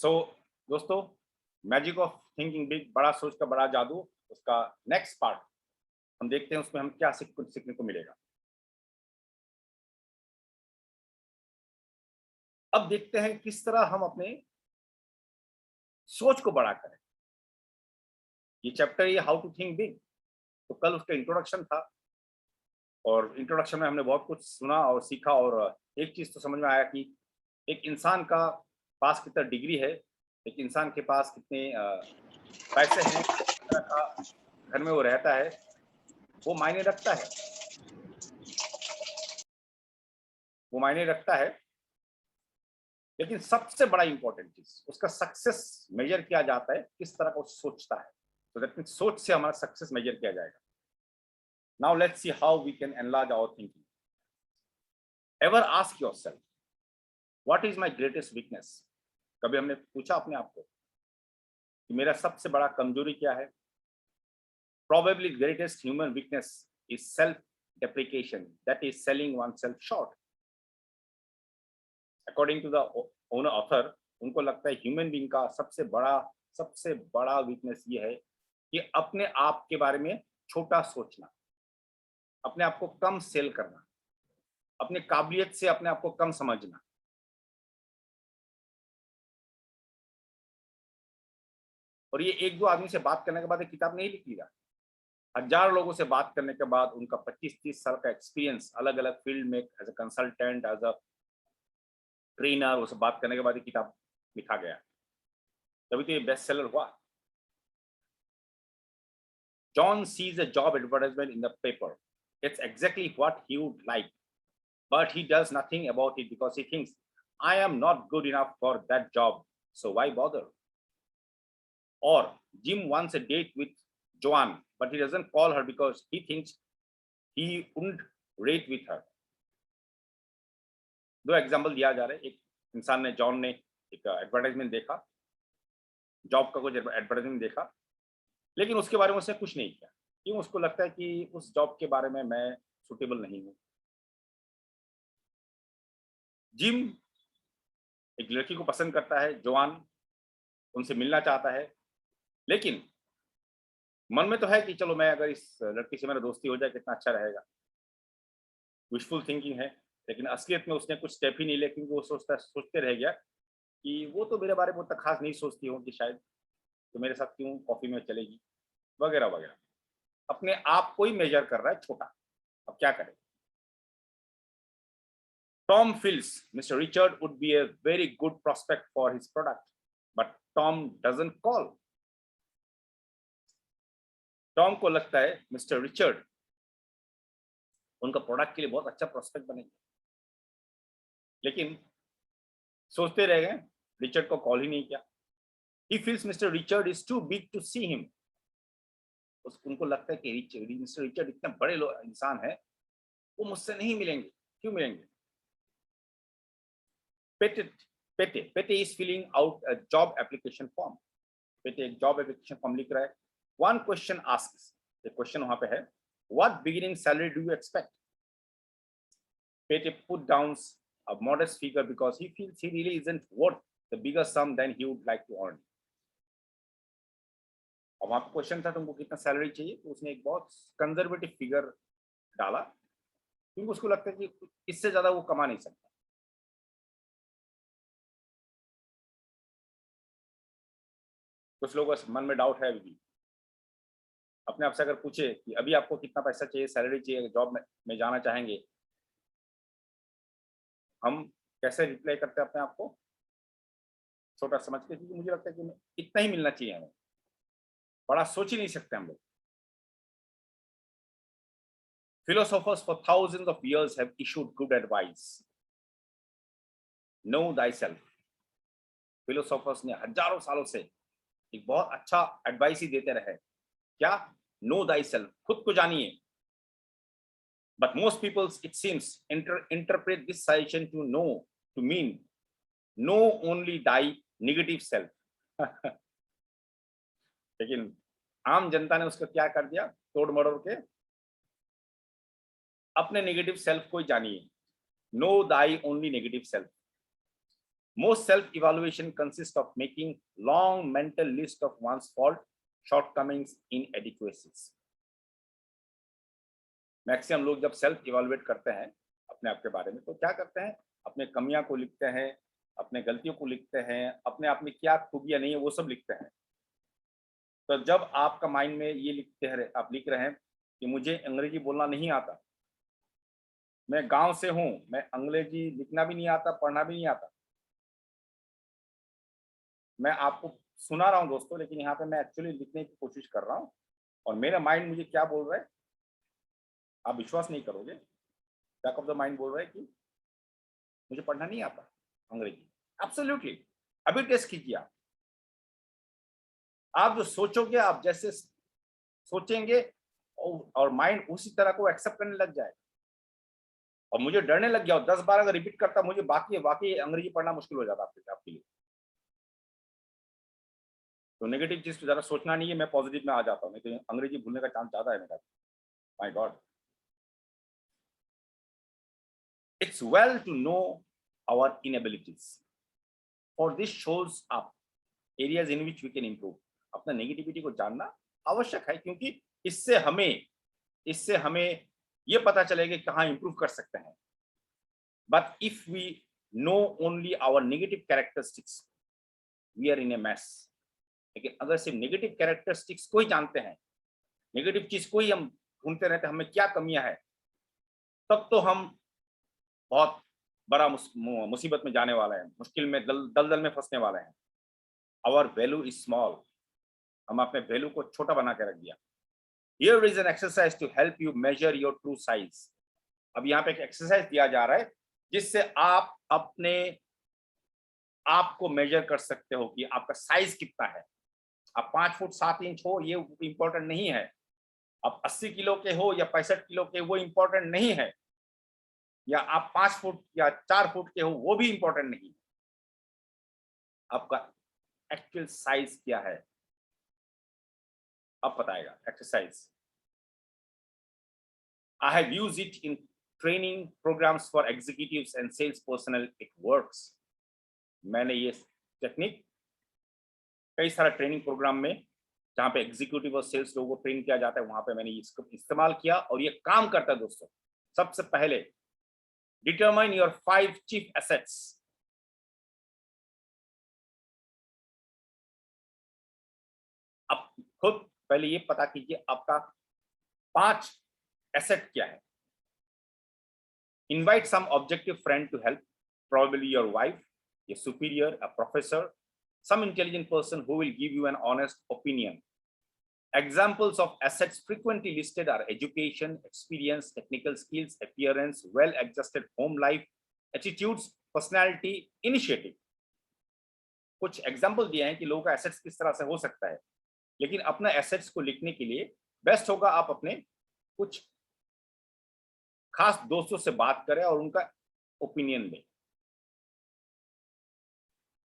सो दोस्तों, magic of thinking big, बड़ा सोच का बड़ा जादू, उसका नेक्स्ट पार्ट हम देखते हैं, उसमें हम क्या सीखने को मिलेगा। अब देखते हैं किस तरह हम अपने सोच को बड़ा करें। ये चैप्टर ये हाउ टू थिंक बिग, तो कल उसका इंट्रोडक्शन था और इंट्रोडक्शन में हमने बहुत कुछ सुना और सीखा, और एक चीज तो समझ में आया कि एक इंसान का पास कितना डिग्री है, एक इंसान के पास कितने पैसे हैं, किस तरह का घर में वो रहता है, वो मायने रखता है। वो मायने रखता है, लेकिन सबसे बड़ा इंपॉर्टेंट चीज उसका सक्सेस मेजर किया जाता है किस तरह का वो सोचता है। तो दैट मीन्स सोच से हमारा सक्सेस मेजर किया जाएगा। Now let's see how we can enlarge our thinking. Ever ask yourself, what is my greatest weakness? कभी हमने पूछा अपने आप को कि मेरा सबसे बड़ा कमजोरी क्या है? Probably greatest human weakness is self deprecation, that is selling oneself short. According to the owner author, उनको लगता है ह्यूमन बीइंग का सबसे बड़ा वीकनेस ये है कि अपने आप के बारे में छोटा सोचना, अपने आप को कम सेल करना, अपने काबिलियत से अपने आप को कम समझना। और ये एक दो आदमी से बात करने के बाद एक किताब नहीं लिख लिया। हजार लोगों से बात करने के बाद उनका 25-30 साल का एक्सपीरियंस अलग अलग फील्ड में as a consultant, as a trainer, वो सब बात करने के बाद ये किताब लिखा गया। तभी तो ये बेस्ट सेलर हुआ। John sees a job advertisement in the paper. It's exactly what he would like, but he does nothing about it because he thinks, I am not good enough for that job, so why bother? Or Jim wants a date with Joanne, but he doesn't call her because he thinks he wouldn't rate with her. दो example दिया जा रहा है। एक इंसान ने, John ने एक एडवर्टाइजमेंट देखा, जॉब का कुछ एडवर्टाइजमेंट देखा, लेकिन उसके बारे में उसने कुछ नहीं किया। क्यों? उसको लगता है कि उस जॉब के बारे में मैं सुटेबल नहीं हूँ। जिम एक लड़की को पसंद करता है, जोआन उनसे मिलना चाहता है, लेकिन मन में तो है कि चलो मैं अगर इस लड़की से मेरा दोस्ती हो जाए कितना अच्छा रहेगा। विशफुल थिंकिंग है, लेकिन असलियत में उसने कुछ स्टेप ही नहीं लिया, क्योंकि वो सोचते रह गया कि वो तो मेरे बारे में उतना खास नहीं सोचती होगी शायद, तो मेरे साथ क्यों कॉफी में चलेगी, वगैरह वगैरह। अपने आप को ही मेजर कर रहा है छोटा। अब क्या करें? Tom feels Mr. Richard would be a very good prospect for his product, but Tom doesn't call. Tom को लगता है मिस्टर रिचर्ड उनका प्रोडक्ट के लिए बहुत अच्छा प्रोस्पेक्ट बनेगा, लेकिन सोचते रह गए, रिचर्ड को कॉल ही नहीं किया। He feels Mr. Richard is too big to see him. उनको लगता है कि मिस्टर रिचर्ड इतने बड़े इंसान है, वो मुझसे नहीं मिलेंगे। क्यों मिलेंगे? पेटे is filling out a job application form. पेटे एक जॉब एप्लीकेशन फॉर्म लिख रहा है। One question asks, एक क्वेश्चन वहां पे है, what beginning salary do you expect? Pete put down a modest figure because he feels he really isn't worth the bigger sum than he would like to earn. और वहां पे question था तुमको कितना सैलरी चाहिए, तो उसने एक बहुत कंजर्वेटिव फिगर डाला, क्योंकि उसको लगता है कि इससे ज्यादा वो कमा नहीं सकता। कुछ लोगों के मन में डाउट है अभी भी। अपने आप से अगर पूछे कि अभी आपको कितना पैसा चाहिए, सैलरी चाहिए, जॉब में जाना चाहेंगे, हम कैसे रिप्लाई करते हैं अपने आप को? छोटा समझ के, क्योंकि मुझे लगता है कि इतना ही मिलना चाहिए हमें, बड़ा सोच ही नहीं सकते हम लोग। Philosophers for thousands of years have issued good advice. Know thyself. Philosophers ने हजारों सालों से एक बहुत अच्छा एडवाइस ही देते रहे। क्या? Know thyself, खुद को जानिए। But most people, it seems, interpret this suggestion to mean know only thy negative self. लेकिन आम जनता ने उसको क्या कर दिया? तोड़ मरोड़ के अपने नेगेटिव सेल्फ को ही जानिए। No Dai only negative self. Most self-evaluation consists of making long mental list of one's fault, shortcomings, inadequacies. Maximum लोग जब सेल्फ इवेलुएट करते हैं अपने आप के बारे में तो क्या करते हैं, अपने कमियां को लिखते हैं, अपने गलतियों को लिखते हैं, अपने आप में क्या खूबियां नहीं है वो सब लिखते हैं। तो जब आपका माइंड में ये लिखते हैं, आप लिख रहे हैं कि मुझे अंग्रेजी बोलना नहीं आता, मैं गांव से हूं, मैं अंग्रेजी लिखना भी नहीं आता, पढ़ना भी नहीं आता, मैं आपको सुना रहा हूं दोस्तों, लेकिन यहाँ पे मैं एक्चुअली लिखने की कोशिश कर रहा हूँ और मेरा माइंड मुझे क्या बोल रहा है, आप विश्वास नहीं करोगे, बैक ऑफ द माइंड बोल रहा है कि मुझे पढ़ना नहीं आता अंग्रेजी। एब्सोल्युटली, अभी टेस्ट कीजिए आप जो सोचोगे, आप जैसे सोचेंगे और माइंड उसी तरह को एक्सेप्ट करने लग जाए। और मुझे डरने लग गया और 10 बार अगर रिपीट करता मुझे वाकई अंग्रेजी पढ़ना मुश्किल हो जाता आपके लिए। तो नेगेटिव चीज तो ज्यादा सोचना नहीं है, मैं पॉजिटिव में आ जाता हूँ, नहीं तो अंग्रेजी भूलने का चांस ज्यादा है मेरा। My God, it's well to know our inabilities, for this shows up areas in which we can improve. अपना नेगेटिविटी को जानना आवश्यक है, क्योंकि इससे हमें ये पता चलेगा कहाँ इंप्रूव कर सकते हैं। But if we know only our negative characteristics, we are in a mess. लेकिन अगर सिर्फ नेगेटिव कैरेक्टरिस्टिक्स को ही जानते हैं, नेगेटिव चीज को ही हम ढूंढते रहते हैं हमें क्या कमियां है, तब तो हम बहुत बड़ा मुसीबत में जाने वाले हैं, मुश्किल में दलदल में फंसने वाले हैं। आवर वैल्यू इज स्मॉल, हम अपने वैल्यू को छोटा बना के रख दिया। Here is an exercise to help you measure your true size. अब यहाँ पे एक एक्सरसाइज दिया जा रहा है जिससे आप अपने आप को मेजर कर सकते हो कि आपका साइज कितना है। आप 5 फुट 7 इंच हो ये इंपॉर्टेंट नहीं है, आप 80 किलो के हो या 65 किलो के वो इंपॉर्टेंट नहीं है, या आप 5 फुट या 4 फुट के हो वो भी इंपॉर्टेंट नहीं है। आपका एक्चुअल साइज क्या है अब बताएगा exercise. I have used it in training programs for executives and sales personnel. It works. मैंने ये टेक्निक कई सारे ट्रेनिंग प्रोग्राम में जहाँ पे एग्जीक्यूटिव और सेल्स लोगों को ट्रेन किया जाता है वहां पे मैंने इसको इस्तेमाल किया और ये काम करता है दोस्तों। सबसे पहले डिटरमाइन योर 5 चीफ एसेट्स। अब खुद पहले ये पता कीजिए आपका 5 एसेट क्या है। Invite some objective friend to help, probably your wife, a superior, a professor, some intelligent person who will give you an honest opinion. Examples of assets frequently listed are education, experience, technical skills, appearance, well-adjusted home life, attitudes, personality, initiative. कुछ example दिए हैं कि लोगों का assets किस तरह से हो सकता है, लेकिन अपना एसेट्स को लिखने के लिए बेस्ट होगा आप अपने कुछ खास दोस्तों से बात करें और उनका ओपिनियन लें।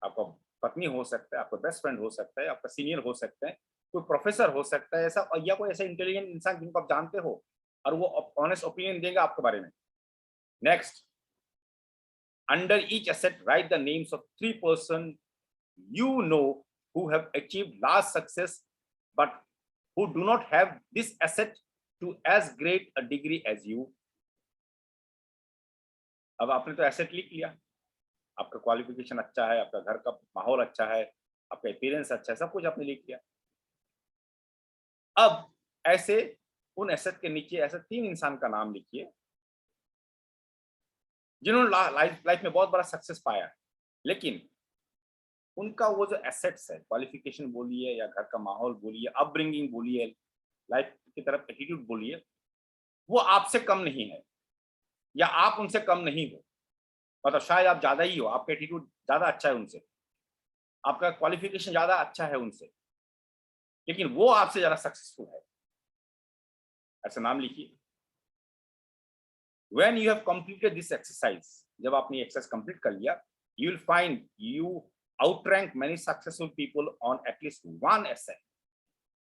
आपका पत्नी हो सकता है, आपका बेस्ट फ्रेंड हो सकता है, आपका सीनियर हो सकता है, कोई प्रोफेसर हो सकता है ऐसा, या कोई ऐसा इंटेलिजेंट इंसान जिनको आप जानते हो और वो ऑनेस्ट ओपिनियन देगा आपके बारे में। Next, under each asset right the names of 3 person you know who have achieved large success but who do not have this asset to as great a degree as you. अब आपने तो asset लिख लिया, आपका qualification अच्छा है, आपका घर का माहौल अच्छा है, आपका अपीयरेंस अच्छा है, सब कुछ आपने लिख लिया। अब ऐसे उन एसेट के नीचे ऐसे 3 इंसान का नाम लिखिए जिन्होंने लाइफ में बहुत बड़ा सक्सेस पाया है, लेकिन उनका वो जो एसेट्स है, क्वालिफिकेशन बोलिए या घर का माहौल बोलिए, अपब्रिंगिंग बोलिए, लाइफ की तरफ एटीट्यूड बोलिए, वो आपसे कम नहीं है या आप उनसे कम नहीं हो। मतलब शायद आप ज्यादा ही हो, आपका एटीट्यूड ज्यादा अच्छा है उनसे, आपका क्वालिफिकेशन ज्यादा अच्छा है उनसे, लेकिन वो आपसे ज्यादा सक्सेसफुल है। ऐसा नाम लिखिए। When you have completed this exercise, जब आपने एक्सरसाइज कंप्लीट कर लिया, you will find you outrank many successful people on at least one asset.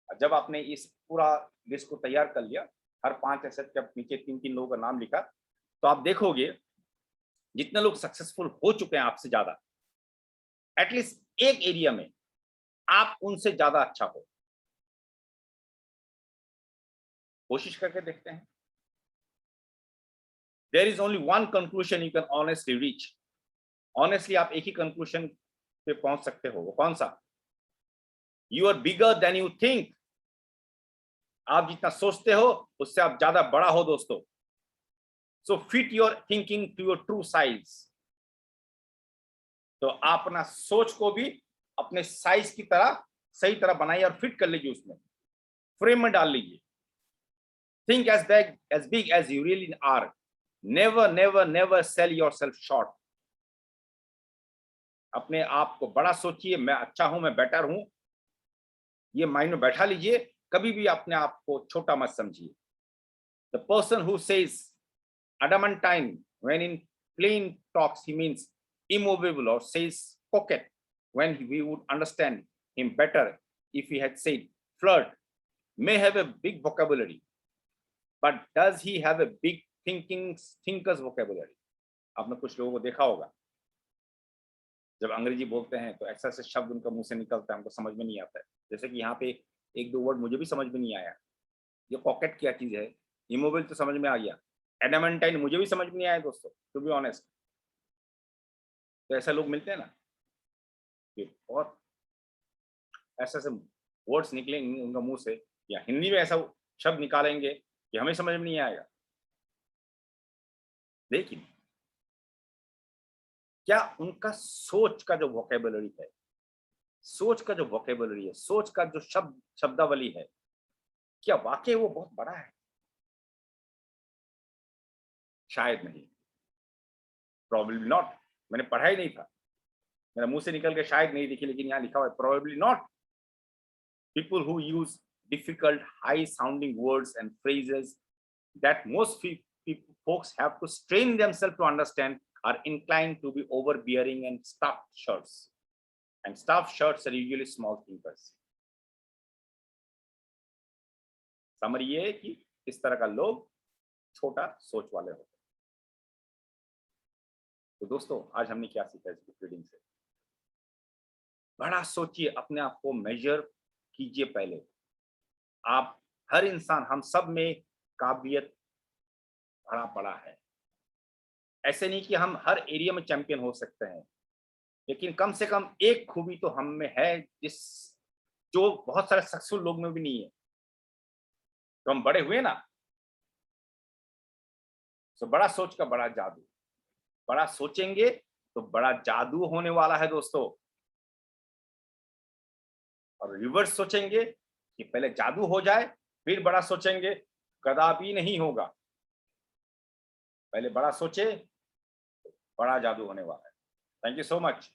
जब आपने इस पूरा लिस्ट को तैयार कर लिया, हर 5 एसेट के नीचे 3-3 लोगों का नाम लिखा, तो आप देखोगे जितने लोग सक्सेसफुल हो चुके हैं आपसे ज्यादा, एटलीस्ट एक एरिया में आप उनसे ज्यादा अच्छा हो, कोशिश करके देखते हैं। There is only one conclusion you can honestly reach. Honestly आप एक ही कंक्लूजन पे पहुंच सकते हो, वो कौन सा? You are bigger than you think. आप जितना सोचते हो उससे आप ज्यादा बड़ा हो दोस्तों। So fit your thinking to your true size. तो आप अपना सोच को भी अपने साइज की तरह सही तरह बनाइए और फिट कर लीजिए, उसमें फ्रेम में डाल लीजिए। Think as big as you really are. Never never never sell yourself short. अपने आप को बड़ा सोचिए, मैं अच्छा हूं, मैं बेटर हूं, ये माइंड में बैठा लीजिए। कभी भी अपने आप को छोटा मत समझिए। The person who says adamantine when in plain talks he means immovable, or says coquette when we would understand him better if he had said flirt, may have a big vocabulary, but does he have a big thinker's vocabulary? आपने कुछ लोगों को देखा होगा, जब अंग्रेजी बोलते हैं तो ऐसे ऐसे शब्द उनका मुंह से निकलता है, हमको समझ में नहीं आता है। जैसे कि यहाँ पे एक दो वर्ड मुझे भी समझ में नहीं आया। ये पॉकेट क्या चीज है, इमोबाइल तो समझ में आ गया, एडामेंटाइन मुझे भी समझ में नहीं आया दोस्तों, टू बी ऑनेस्ट। तो ऐसे लोग मिलते हैं ना कि बहुत ऐसे ऐसे वर्ड्स निकलेंगे उनका मुंह से, या हिंदी में ऐसा शब्द निकालेंगे कि हमें समझ में नहीं आएगा। लेकिन क्या उनका सोच का जो वोकेबुलरी है, सोच का जो वोकेबुलरी है, सोच का जो शब्दावली है, क्या वाकई वो बहुत बड़ा है? शायद नहीं, प्रोबेबली नॉट। मैंने पढ़ा ही नहीं था, मेरा मुंह से निकल के शायद नहीं दिखी, लेकिन यहाँ लिखा हुआ है probably not. People who use difficult, high-sounding words and phrases that most folks have to strain themselves to understand are inclined to be overbearing and stuffed shirts. And stuffed shirts are usually small thinkers. Summary ये है कि इस तरह का लोग छोटा सोच वाले होते हैं। तो दोस्तों, आज हमने क्या सीखा इस बुक रीडिंग से? बड़ा सोचिए, अपने आप को मेजर कीजिए पहले। आप हर इंसान, हम सब में काबिलियत बड़ा बड़ा है। ऐसे नहीं कि हम हर एरिया में चैंपियन हो सकते हैं, लेकिन कम से कम एक खूबी तो हम में है जो बहुत सारे सक्सेसफुल लोग में भी नहीं है। तो हम बड़े हुए ना। तो बड़ा सोच का बड़ा जादू। बड़ा सोचेंगे तो बड़ा जादू होने वाला है दोस्तों। और रिवर्स सोचेंगे कि पहले जादू हो जाए फिर बड़ा सोचेंगे, कदापि नहीं होगा। पहले बड़ा सोचे, बड़ा जादू होने वाला है। Thank you so much.